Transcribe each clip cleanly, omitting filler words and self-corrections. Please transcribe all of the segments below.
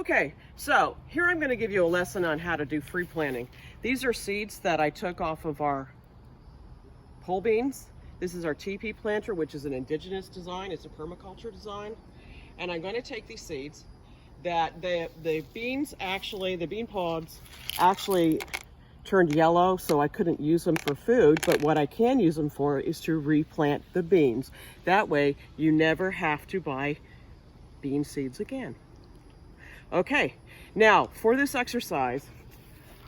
Okay, so here I'm going to give you a lesson on how to do free planting. These are seeds that I took off of our pole beans. This is our teepee planter, which is an indigenous design. It's a permaculture design. And I'm going to take these seeds that the beans actually, the bean pods actually turned yellow, so I couldn't use them for food, but what I can use them for is to replant the beans. That way you never have to buy bean seeds again. Okay, now for this exercise,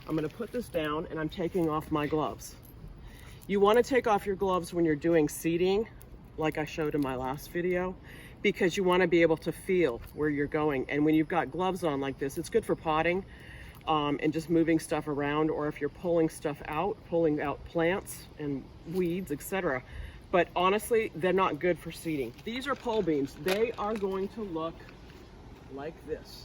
I'm going to put this down and I'm taking off my gloves. You want to take off your gloves when you're doing seeding, like I showed in my last video, because you want to be able to feel where you're going. And when you've got gloves on like this, it's good for potting and just moving stuff around, or if you're pulling stuff out, pulling out plants and weeds, etc. But honestly, they're not good for seeding. These are pole beans. They are going to look like this.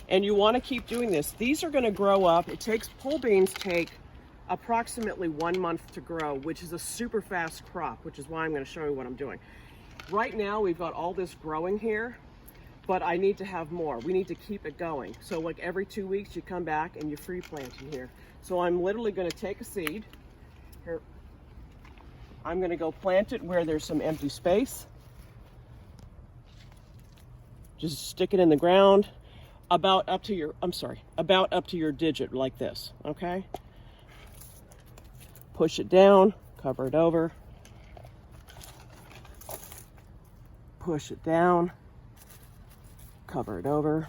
And you want to keep doing this. These are going to grow up. Pole beans take approximately 1 month to grow, which is a super fast crop, which is why I'm going to show you what I'm doing. Right now we've got all this growing here, but I need to have more. We need to keep it going. So like every 2 weeks you come back and you free plant in here. So I'm literally going to take a seed. Here, I'm going to go plant it where there's some empty space. Just stick it in the ground. About up to your digit like this, okay? Push it down, cover it over. Push it down, cover it over.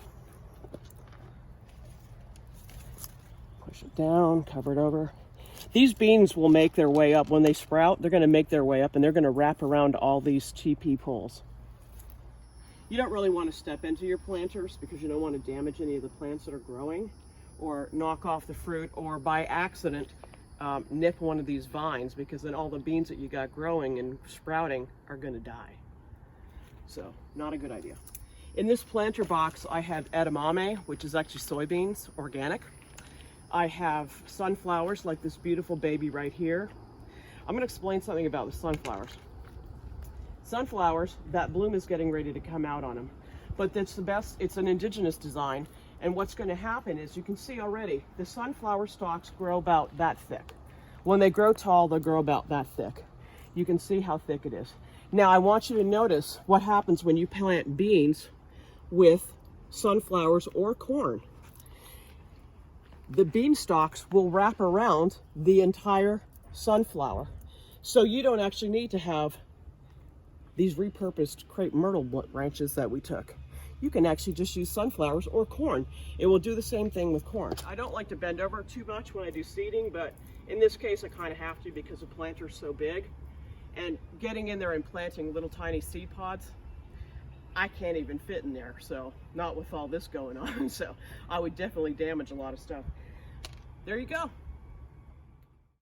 Push it down, cover it over. These beans will make their way up. When they sprout, they're gonna make their way up and they're gonna wrap around all these teepee poles. You don't really want to step into your planters because you don't want to damage any of the plants that are growing or knock off the fruit, or by accident nip one of these vines, because then all the beans that you got growing and sprouting are going to die. So not a good idea. In this planter box I have edamame, which is actually soybeans, organic. I have sunflowers like this beautiful baby right here. I'm going to explain something about the sunflowers. Sunflowers, that bloom is getting ready to come out on them, but that's the best. It's an indigenous design, and what's going to happen is, you can see already the sunflower stalks grow about that thick. When they grow tall, they'll grow about that thick. You can see how thick it is. Now I want you to notice what happens when you plant beans with sunflowers or corn. The bean stalks will wrap around the entire sunflower, so you don't actually need to have these repurposed crepe myrtle branches that we took. You can actually just use sunflowers or corn. It will do the same thing with corn. I don't like to bend over too much when I do seeding, but in this case I kind of have to because the planter's so big. And getting in there and planting little tiny seed pods, I can't even fit in there, so not with all this going on. So I would definitely damage a lot of stuff. There you go.